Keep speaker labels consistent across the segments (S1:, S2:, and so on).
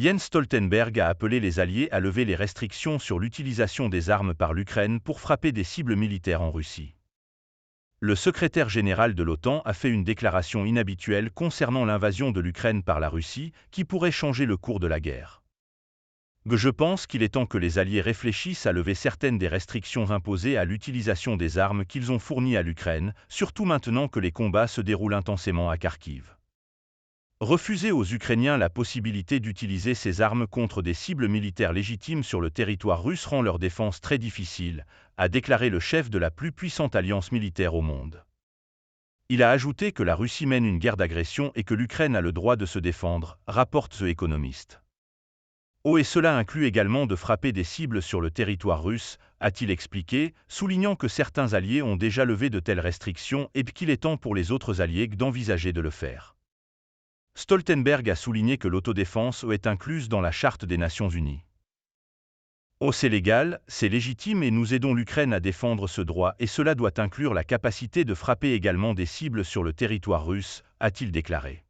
S1: Jens Stoltenberg a appelé les Alliés à lever les restrictions sur l'utilisation des armes par l'Ukraine pour frapper des cibles militaires en Russie. Le secrétaire général de l'OTAN a fait une déclaration inhabituelle concernant l'invasion de l'Ukraine par la Russie, qui pourrait changer le cours de la guerre. Je pense qu'il est temps que les Alliés réfléchissent à lever certaines des restrictions imposées à l'utilisation des armes qu'ils ont fournies à l'Ukraine, surtout maintenant que les combats se déroulent intensément à Kharkiv. Refuser aux Ukrainiens la possibilité d'utiliser ces armes contre des cibles militaires légitimes sur le territoire russe rend leur défense très difficile, a déclaré le chef de la plus puissante alliance militaire au monde. Il a ajouté que la Russie mène une guerre d'agression et que l'Ukraine a le droit de se défendre, rapporte The Economist. Et cela inclut également de frapper des cibles sur le territoire russe, a-t-il expliqué, soulignant que certains alliés ont déjà levé de telles restrictions et qu'il est temps pour les autres alliés d'envisager de le faire. Stoltenberg a souligné que l'autodéfense est incluse dans la Charte des Nations Unies. C'est légal, c'est légitime et nous aidons l'Ukraine à défendre ce droit et cela doit inclure la capacité de frapper également des cibles sur le territoire russe, a-t-il déclaré.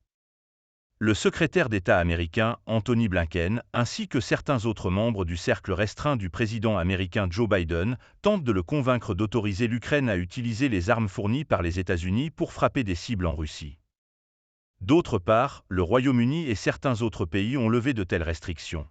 S1: Le secrétaire d'État américain, Anthony Blinken, ainsi que certains autres membres du cercle restreint du président américain Joe Biden, tentent de le convaincre d'autoriser l'Ukraine à utiliser les armes fournies par les États-Unis pour frapper des cibles en Russie. D'autre part, le Royaume-Uni et certains autres pays ont levé de telles restrictions.